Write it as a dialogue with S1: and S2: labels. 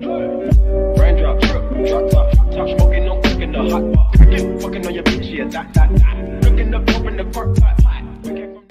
S1: Raindrop, drop top, smoking, no cooking the hot pot. Fucking on your bitch, yeah, that. Looking up, open the court, pot.